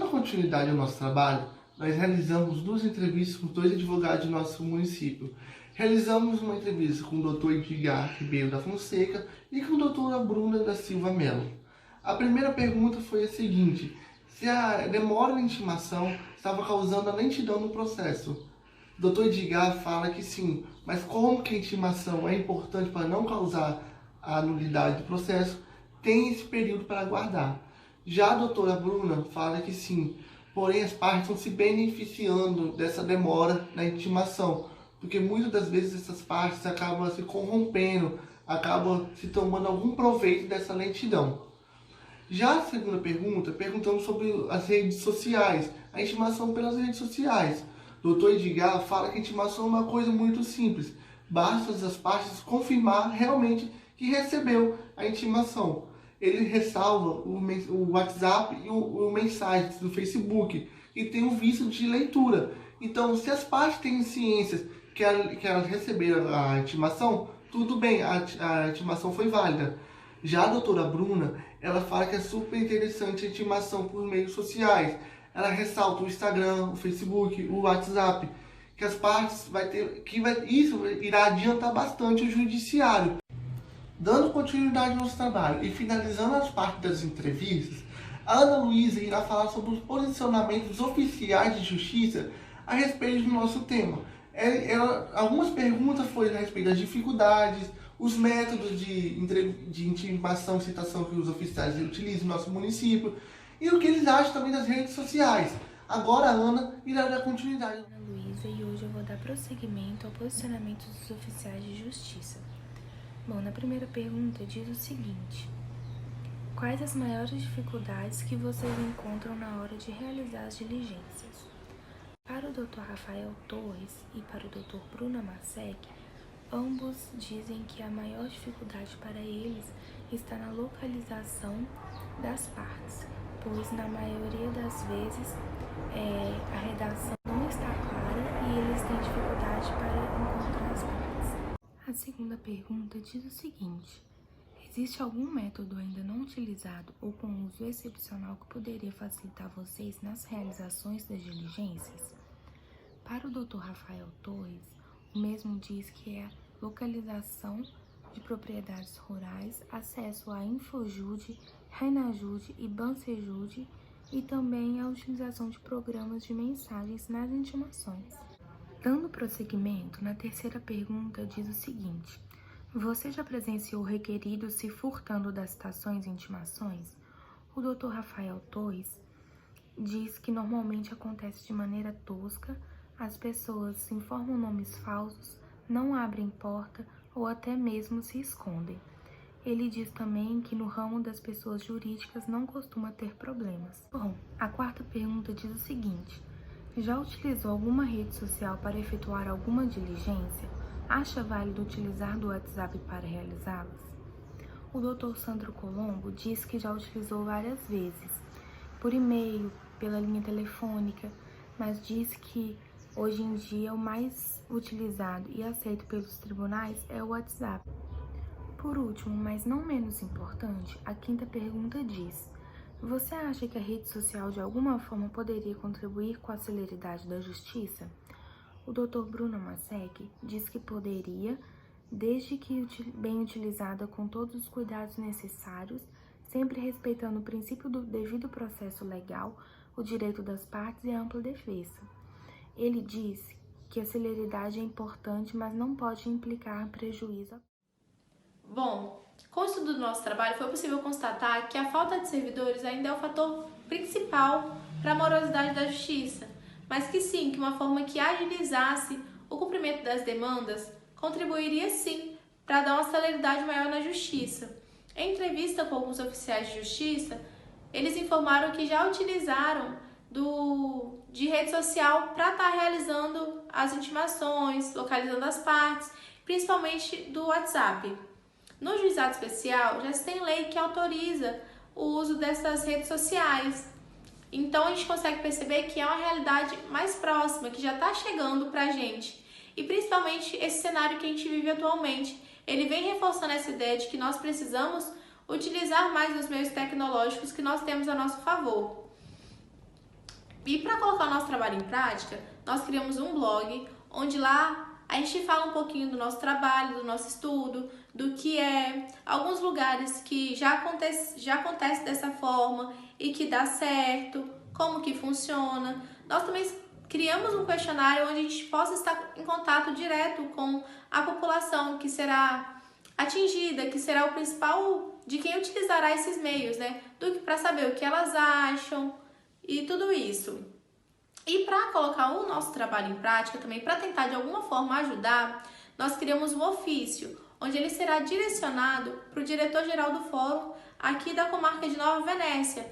Dando continuidade ao nosso trabalho, nós realizamos 2 entrevistas com 2 advogados do nosso município. Realizamos uma entrevista com o Dr. Edgar Ribeiro da Fonseca e com a doutora Bruna da Silva Mello. A primeira pergunta foi a seguinte: se a demora na intimação estava causando a lentidão no processo. O Dr. Edgar fala que sim, mas como que a intimação é importante para não causar a nulidade do processo, tem esse período para aguardar. Já a doutora Bruna fala que sim, porém as partes estão se beneficiando dessa demora na intimação, porque muitas das vezes essas partes acabam se corrompendo, acabam se tomando algum proveito dessa lentidão. Já a segunda pergunta, perguntamos sobre as redes sociais, a intimação pelas redes sociais. O Dr. Edgar fala que a intimação é uma coisa muito simples, basta as partes confirmar realmente que recebeu a intimação. Ele ressalva o WhatsApp e o mensagens do Facebook, e tem um vício de leitura. Então, se as partes têm ciências que elas receberam a intimação, tudo bem, a intimação foi válida. Já a doutora Bruna, ela fala que é super interessante a intimação por meios sociais. Ela ressalta o Instagram, o Facebook, o WhatsApp, que as partes isso irá adiantar bastante o judiciário. Dando continuidade ao nosso trabalho e finalizando as partes das entrevistas, a Ana Luísa irá falar sobre os posicionamentos oficiais de justiça a respeito do nosso tema. Algumas perguntas foram a respeito das dificuldades, os métodos de intimação e citação que os oficiais utilizam no nosso município e o que eles acham também das redes sociais. Agora a Ana irá dar continuidade. Ana Luísa, e hoje eu vou dar prosseguimento ao posicionamento dos oficiais de justiça. Bom, na primeira pergunta diz o seguinte: quais as maiores dificuldades que vocês encontram na hora de realizar as diligências? Para o Dr. Rafael Torres e para o Dr. Bruno Masek, ambos dizem que a maior dificuldade para eles está na localização das partes, pois na maioria das vezes a redação não está clara e eles têm dificuldade para encontrar as partes. A segunda pergunta diz o seguinte: existe algum método ainda não utilizado ou com uso excepcional que poderia facilitar vocês nas realizações das diligências? Para o Dr. Rafael Torres, o mesmo diz que é a localização de propriedades rurais, acesso a Infojude, Renajude e Bansejude e também a utilização de programas de mensagens nas intimações. Dando prosseguimento, na terceira pergunta diz o seguinte: você já presenciou requeridos se furtando das citações e intimações? O Dr. Rafael Torres diz que normalmente acontece de maneira tosca, as pessoas informam nomes falsos, não abrem porta ou até mesmo se escondem. Ele diz também que no ramo das pessoas jurídicas não costuma ter problemas. Bom, a quarta pergunta diz o seguinte: já utilizou alguma rede social para efetuar alguma diligência? Acha válido utilizar do WhatsApp para realizá-las? O Dr. Sandro Colombo diz que já utilizou várias vezes, por e-mail, pela linha telefônica, mas diz que hoje em dia o mais utilizado e aceito pelos tribunais é o WhatsApp. Por último, mas não menos importante, a quinta pergunta diz: você acha que a rede social de alguma forma poderia contribuir com a celeridade da justiça? O Dr. Bruno Masek diz que poderia, desde que bem utilizada com todos os cuidados necessários, sempre respeitando o princípio do devido processo legal, o direito das partes e a ampla defesa. Ele diz que a celeridade é importante, mas não pode implicar prejuízo. Bom, com o estudo do nosso trabalho foi possível constatar que a falta de servidores ainda é o fator principal para a morosidade da justiça, mas que sim, que uma forma que agilizasse o cumprimento das demandas contribuiria sim para dar uma celeridade maior na justiça. Em entrevista com alguns oficiais de justiça, eles informaram que já utilizaram de rede social para estar realizando as intimações, localizando as partes, principalmente do WhatsApp. No juizado especial, já se tem lei que autoriza o uso dessas redes sociais. Então, a gente consegue perceber que é uma realidade mais próxima, que já está chegando para a gente. E, principalmente, esse cenário que a gente vive atualmente, ele vem reforçando essa ideia de que nós precisamos utilizar mais os meios tecnológicos que nós temos a nosso favor. E para colocar o nosso trabalho em prática, nós criamos um blog, onde lá a gente fala um pouquinho do nosso trabalho, do nosso estudo, do que é alguns lugares que já acontece dessa forma e que dá certo, como que funciona. Nós também criamos um questionário onde a gente possa estar em contato direto com a população que será atingida, que será o principal de quem utilizará esses meios, né? Para saber o que elas acham e tudo isso. E para colocar o nosso trabalho em prática também, para tentar de alguma forma ajudar, nós criamos um ofício, onde ele será direcionado para o diretor-geral do fórum aqui da comarca de Nova Venécia.